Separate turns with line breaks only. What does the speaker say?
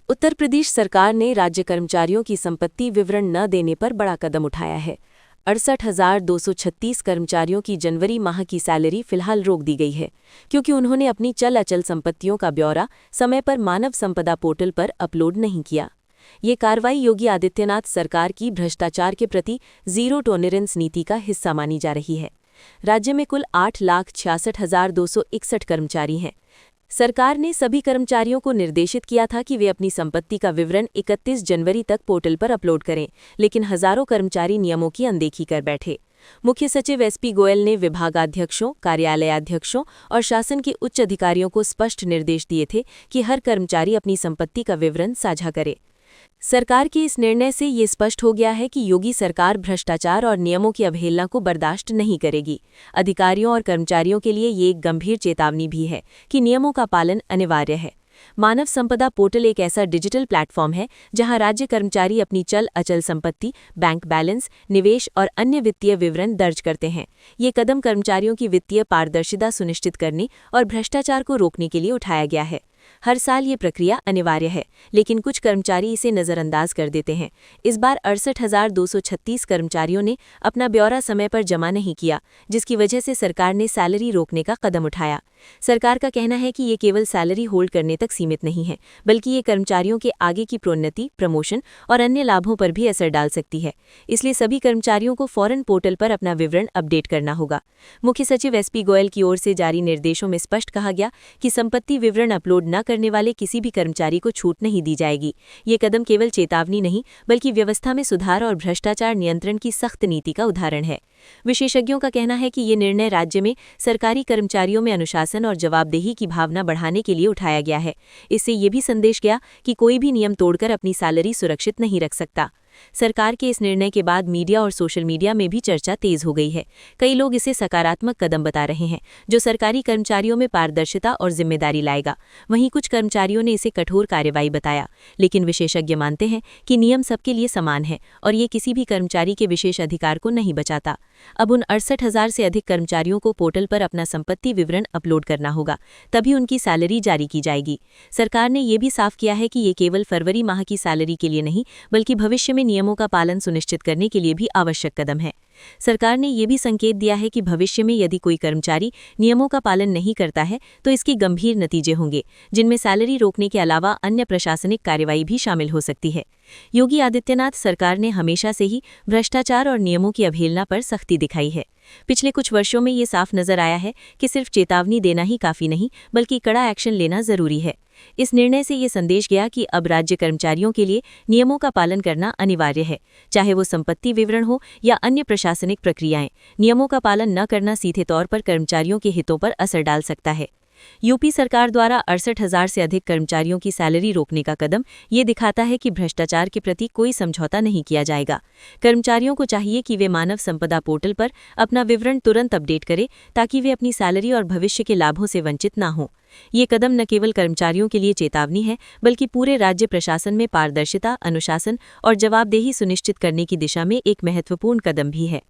उत्तर प्रदेश सरकार ने राज्य कर्मचारियों की संपत्ति विवरण न देने पर बड़ा कदम उठाया है। 68,236 कर्मचारियों की जनवरी माह की सैलरी फिलहाल रोक दी गई है, क्योंकि उन्होंने अपनी चल अचल संपत्तियों का ब्यौरा समय पर मानव संपदा पोर्टल पर अपलोड नहीं किया। ये कार्रवाई योगी आदित्यनाथ सरकार की भ्रष्टाचार के प्रति जीरो टॉलरेंस नीति का हिस्सा मानी जा रही है। राज्य में कुल 8,66,261 कर्मचारी हैं। सरकार ने सभी कर्मचारियों को निर्देशित किया था कि वे अपनी संपत्ति का विवरण 31 जनवरी तक पोर्टल पर अपलोड करें, लेकिन हजारों कर्मचारी नियमों की अनदेखी कर बैठे। मुख्य सचिव एसपी गोयल ने विभागाध्यक्षों, कार्यालयाध्यक्षों और शासन के उच्च अधिकारियों को स्पष्ट निर्देश दिए थे कि हर कर्मचारी अपनी संपत्ति का विवरण साझा करे। सरकार के इस निर्णय से ये स्पष्ट हो गया है कि योगी सरकार भ्रष्टाचार और नियमों की अवहेलना को बर्दाश्त नहीं करेगी। अधिकारियों और कर्मचारियों के लिए ये एक गंभीर चेतावनी भी है कि नियमों का पालन अनिवार्य है। मानव संपदा पोर्टल एक ऐसा डिजिटल प्लेटफॉर्म है जहां राज्य कर्मचारी अपनी चल अचल संपत्ति, बैंक बैलेंस, निवेश और अन्य वित्तीय विवरण दर्ज करते हैं। ये कदम कर्मचारियों की वित्तीय पारदर्शिता सुनिश्चित करने और भ्रष्टाचार को रोकने के लिए उठाया गया है। हर साल ये प्रक्रिया अनिवार्य है, लेकिन कुछ कर्मचारी इसे नज़रअंदाज कर देते हैं। इस बार 68,236 कर्मचारियों ने अपना ब्यौरा समय पर जमा नहीं किया, जिसकी वजह से सरकार ने सैलरी रोकने का कदम उठाया। सरकार का कहना है कि ये केवल सैलरी होल्ड करने तक सीमित नहीं है, बल्कि ये कर्मचारियों के आगे की प्रोन्नति, प्रमोशन और अन्य लाभों पर भी असर डाल सकती है। इसलिए सभी कर्मचारियों को फौरन पोर्टल पर अपना विवरण अपडेट करना होगा। मुख्य सचिव एसपी गोयल की ओर से जारी निर्देशों में स्पष्ट कहा गया कि संपत्ति विवरण अपलोड न करने वाले किसी भी कर्मचारी को छूट नहीं दी जाएगी। ये कदम केवल चेतावनी नहीं, बल्कि व्यवस्था में सुधार और भ्रष्टाचार नियंत्रण की सख्त नीति का उदाहरण है। विशेषज्ञों का कहना है कि ये निर्णय राज्य में सरकारी कर्मचारियों में अनुशासन और जवाबदेही की भावना बढ़ाने के लिए उठाया गया है। इससे ये भी संदेश गया कि कोई भी नियम तोड़कर अपनी सैलरी सुरक्षित नहीं रख सकता। सरकार के इस निर्णय के बाद मीडिया और सोशल मीडिया में भी चर्चा तेज हो गई है। कई लोग इसे सकारात्मक कदम बता रहे हैं, जो सरकारी कर्मचारियों में पारदर्शिता और जिम्मेदारी लाएगा। वहीं कुछ कर्मचारियों ने इसे कठोर कार्रवाई बताया, लेकिन विशेषज्ञ मानते हैं कि नियम सबके लिए समान है और ये किसी भी कर्मचारी के विशेष अधिकार को नहीं बचाता। अब उन 68,000 से अधिक कर्मचारियों को पोर्टल पर अपना संपत्ति विवरण अपलोड करना होगा, तभी उनकी सैलरी जारी की जाएगी। सरकार ने यह भी साफ किया है कि ये केवल फरवरी माह की सैलरी के लिए नहीं, बल्कि भविष्य में नियमों का पालन सुनिश्चित करने के लिए भी आवश्यक कदम है। सरकार ने यह भी संकेत दिया है कि भविष्य में यदि कोई कर्मचारी नियमों का पालन नहीं करता है, तो इसके गंभीर नतीजे होंगे, जिनमें सैलरी रोकने के अलावा अन्य प्रशासनिक कार्रवाई भी शामिल हो सकती है। योगी आदित्यनाथ सरकार ने हमेशा से ही भ्रष्टाचार और नियमों की अवहेलना पर सख्ती दिखाई है। पिछले कुछ वर्षों में ये साफ नजर आया है कि सिर्फ चेतावनी देना ही काफी नहीं, बल्कि कड़ा एक्शन लेना जरूरी है। इस निर्णय से ये संदेश गया कि अब राज्य कर्मचारियों के लिए नियमों का पालन करना अनिवार्य है, चाहे वो संपत्ति विवरण हो या अन्य प्रशासनिक प्रक्रियाएं। नियमों का पालन न करना सीधे तौर पर कर्मचारियों के हितों पर असर डाल सकता है। यूपी सरकार द्वारा 68,000 से अधिक कर्मचारियों की सैलरी रोकने का कदम ये दिखाता है कि भ्रष्टाचार के प्रति कोई समझौता नहीं किया जाएगा। कर्मचारियों को चाहिए कि वे मानव संपदा पोर्टल पर अपना विवरण तुरंत अपडेट करें, ताकि वे अपनी सैलरी और भविष्य के लाभों से वंचित न हों। ये कदम न केवल कर्मचारियों के लिए चेतावनी है, बल्कि पूरे राज्य प्रशासन में पारदर्शिता, अनुशासन और जवाबदेही सुनिश्चित करने की दिशा में एक महत्वपूर्ण कदम भी है।